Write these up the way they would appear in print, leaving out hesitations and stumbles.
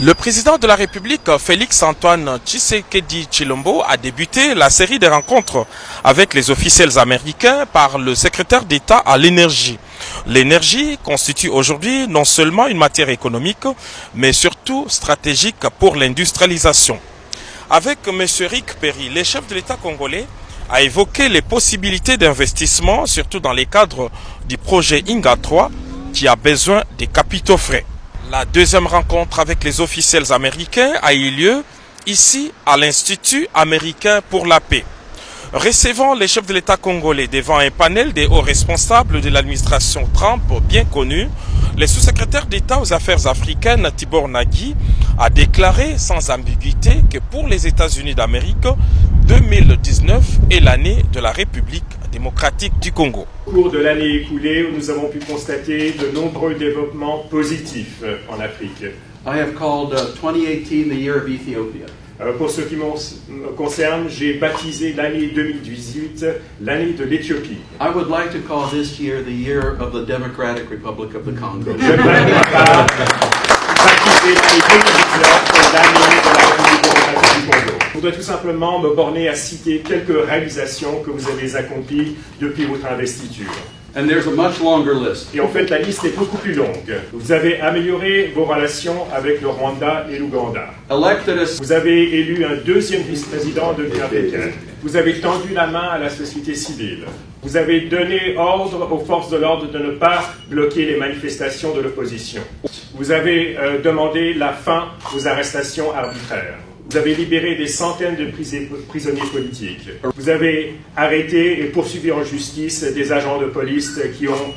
Le président de la République, Félix-Antoine Tshisekedi Tshilombo, a débuté la série de rencontres avec les officiels américains par le secrétaire d'État à l'énergie. L'énergie constitue aujourd'hui non seulement une matière économique, mais surtout stratégique pour l'industrialisation. Avec M. Rick Perry, le chef de l'État congolais a évoqué les possibilités d'investissement, surtout dans les cadres du projet Inga 3, qui a besoin des capitaux frais. La deuxième rencontre avec les officiels américains a eu lieu ici à l'Institut américain pour la paix. Recevant les chefs de l'État congolais devant un panel des hauts responsables de l'administration Trump bien connus, le sous-secrétaire d'État aux affaires africaines Tibor Nagy a déclaré sans ambiguïté que pour les États-Unis d'Amérique, 2019 est l'année de la République démocratique du Congo. Au cours de l'année écoulée, nous avons pu constater de nombreux développements positifs en Afrique. I have called 2018 the year of Ethiopia. Pour ce qui me concerne, j'ai baptisé l'année 2018 l'année de l'Éthiopie. I would like to call this year the year of the Democratic Republic of the Congo. J'aimerais baptiser l'année 2019 l'année de la République démocratique du Congo. Je voudrais tout simplement me borner à citer quelques réalisations que vous avez accomplies depuis votre investiture. And there's a much longer list. Et en fait, la liste est beaucoup plus longue. Vous avez amélioré vos relations avec le Rwanda et l'Ouganda. Vous avez élu un deuxième vice-président de l'Union africaine. Vous avez tendu la main à la société civile. Vous avez donné ordre aux forces de l'ordre de ne pas bloquer les manifestations de l'opposition. Vous avez demandé la fin aux arrestations arbitraires. Vous avez libéré des centaines de prisonniers politiques. Vous avez arrêté et poursuivi en justice des agents de police qui ont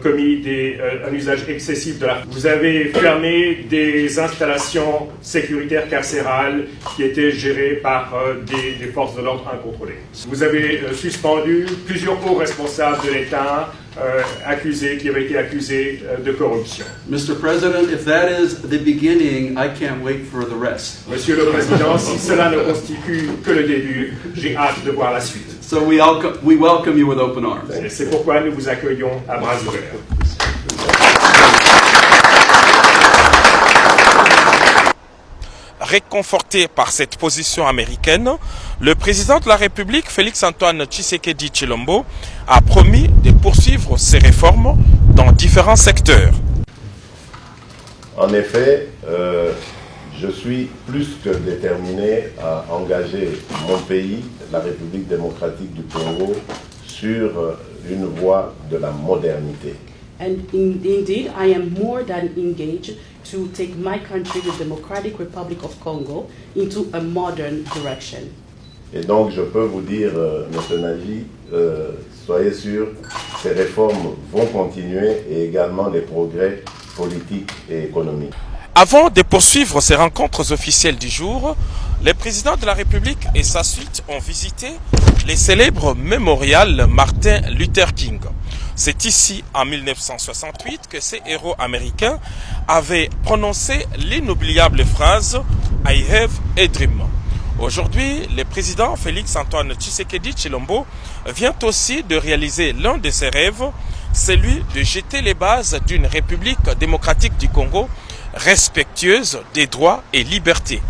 commis un usage excessif de la force. Vous avez fermé des installations sécuritaires carcérales qui étaient gérées par des forces de l'ordre incontrôlées. Vous avez suspendu plusieurs hauts responsables de l'État qui avaient été accusés de corruption. Mr. President, if that is the beginning, I can't wait for the rest. Monsieur le Président, si cela ne constitue que le début, j'ai hâte de voir la suite. So we welcome you with open arms. C'est pourquoi nous vous accueillons à bras ouverts. Réconforté par cette position américaine, le président de la République, Félix-Antoine Tshisekedi Tshilombo, a promis de poursuivre ses réformes dans différents secteurs. En effet, je suis plus que déterminé à engager mon pays, la République démocratique du Congo, sur une voie de la modernité. And indeed, I am more than engaged to take my country, the Democratic Republic of Congo, into a modern direction. Et donc, je peux vous dire, M. Nagy, soyez sûr, ces réformes vont continuer et également les progrès politiques et économiques. Avant de poursuivre ces rencontres officielles du jour, le président de la République et sa suite ont visité les célèbres mémorials Martin Luther King. C'est ici, en 1968, que ces héros américains avaient prononcé l'inoubliable phrase « I have a dream ». Aujourd'hui, le président Félix-Antoine Tshisekedi Tshilombo vient aussi de réaliser l'un de ses rêves, celui de jeter les bases d'une République démocratique du Congo respectueuse des droits et libertés.